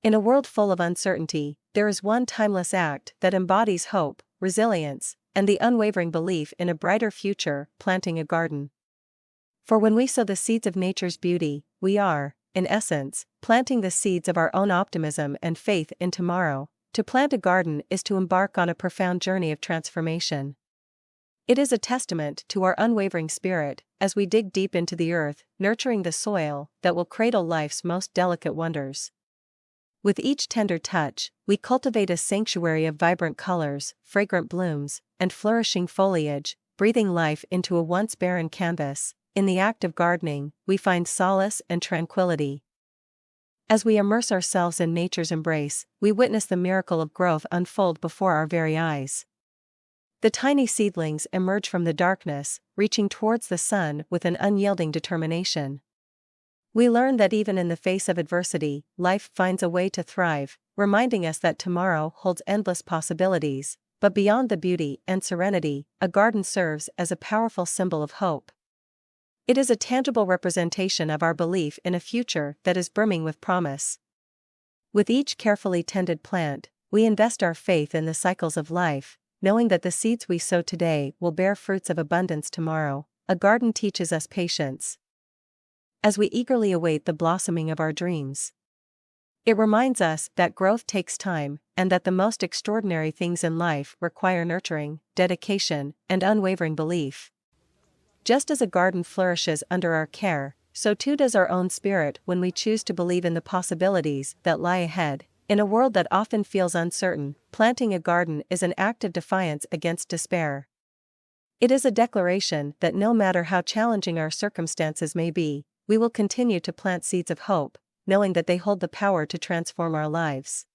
In a world full of uncertainty, there is one timeless act that embodies hope, resilience, and the unwavering belief in a brighter future: planting a garden. For when we sow the seeds of nature's beauty, we are, in essence, planting the seeds of our own optimism and faith in tomorrow. To plant a garden is to embark on a profound journey of transformation. It is a testament to our unwavering spirit as we dig deep into the earth, nurturing the soil that will cradle life's most delicate wonders. With each tender touch, we cultivate a sanctuary of vibrant colors, fragrant blooms, and flourishing foliage, breathing life into a once barren canvas. In the act of gardening, we find solace and tranquility. As we immerse ourselves in nature's embrace, we witness the miracle of growth unfold before our very eyes. The tiny seedlings emerge from the darkness, reaching towards the sun with an unyielding determination. We learn that even in the face of adversity, life finds a way to thrive, reminding us that tomorrow holds endless possibilities. But beyond the beauty and serenity, a garden serves as a powerful symbol of hope. It is a tangible representation of our belief in a future that is brimming with promise. With each carefully tended plant, we invest our faith in the cycles of life, knowing that the seeds we sow today will bear fruits of abundance tomorrow. A garden teaches us patience as we eagerly await the blossoming of our dreams. It reminds us that growth takes time, and that the most extraordinary things in life require nurturing, dedication, and unwavering belief. Just as a garden flourishes under our care, so too does our own spirit when we choose to believe in the possibilities that lie ahead. In a world that often feels uncertain, planting a garden is an act of defiance against despair. It is a declaration that no matter how challenging our circumstances may be, we will continue to plant seeds of hope, knowing that they hold the power to transform our lives.